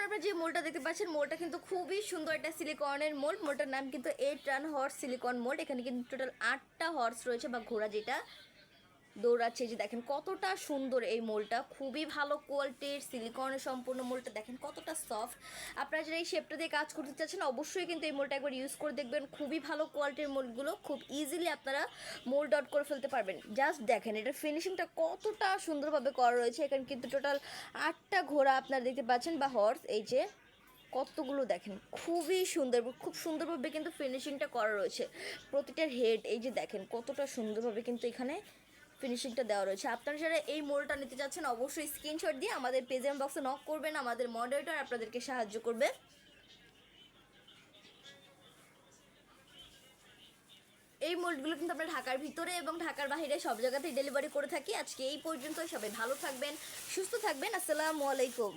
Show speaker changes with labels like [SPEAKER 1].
[SPEAKER 1] আপনারা যে মোলটা দেখতে পাচ্ছেন মোলটা কিন্তু খুবই সুন্দর একটা সিলিকনের মোল্ড। মোলটার নাম কিন্তু 8 রান হর্স সিলিকন মোল্ড। এখানে কিন্তু টোটাল 8টা হর্স রয়েছে বা ঘোড়া যেটা দৌড়াচ্ছে। যে দেখেন কতটা সুন্দর এই মোলটা, খুবই ভালো কোয়ালিটির সিলিকনের সম্পূর্ণ মোলটা। দেখেন কতটা সফট। আপনারা যারা এই শেপটা দিয়ে কাজ করতে চাচ্ছেন অবশ্যই কিন্তু এই মোলটা একবার ইউজ করে দেখবেন। খুবই ভালো কোয়ালিটির মোলগুলো খুব ইজিলি আপনারা মোল্ড আউট করে ফেলতে পারবেন। জাস্ট দেখেন এটার ফিনিশিংটা কতটা সুন্দরভাবে করা রয়েছে। এখানে কিন্তু টোটাল 8টা ঘোড়া আপনারা দেখতে পাচ্ছেন বা হর্স, এই যে কতগুলো দেখেন খুবই সুন্দর, খুব সুন্দরভাবে কিন্তু ফিনিশিংটা করা রয়েছে প্রতিটার হেড। এই যে দেখেন কতটা সুন্দরভাবে কিন্তু এখানে ফিনিশিংটা দেওয়া রয়েছে। আপনারা যারা এই মোলটা নিতে চাচ্ছেন অবশ্যই স্ক্রিনশট দিয়ে আমাদের পেজের বক্সে নক করবেন, আমাদের মডারেটর আপনাদেরকে সাহায্য করবে। এই মোল্ডগুলো কিন্তু আমরা ঢাকার ভিতরে এবং ঢাকার বাইরে সব জায়গাতেই ডেলিভারি করে থাকি। আজকে এই পর্যন্ত, সবাই ভালো থাকবেন, সুস্থ থাকবেন। আসসালামু আলাইকুম।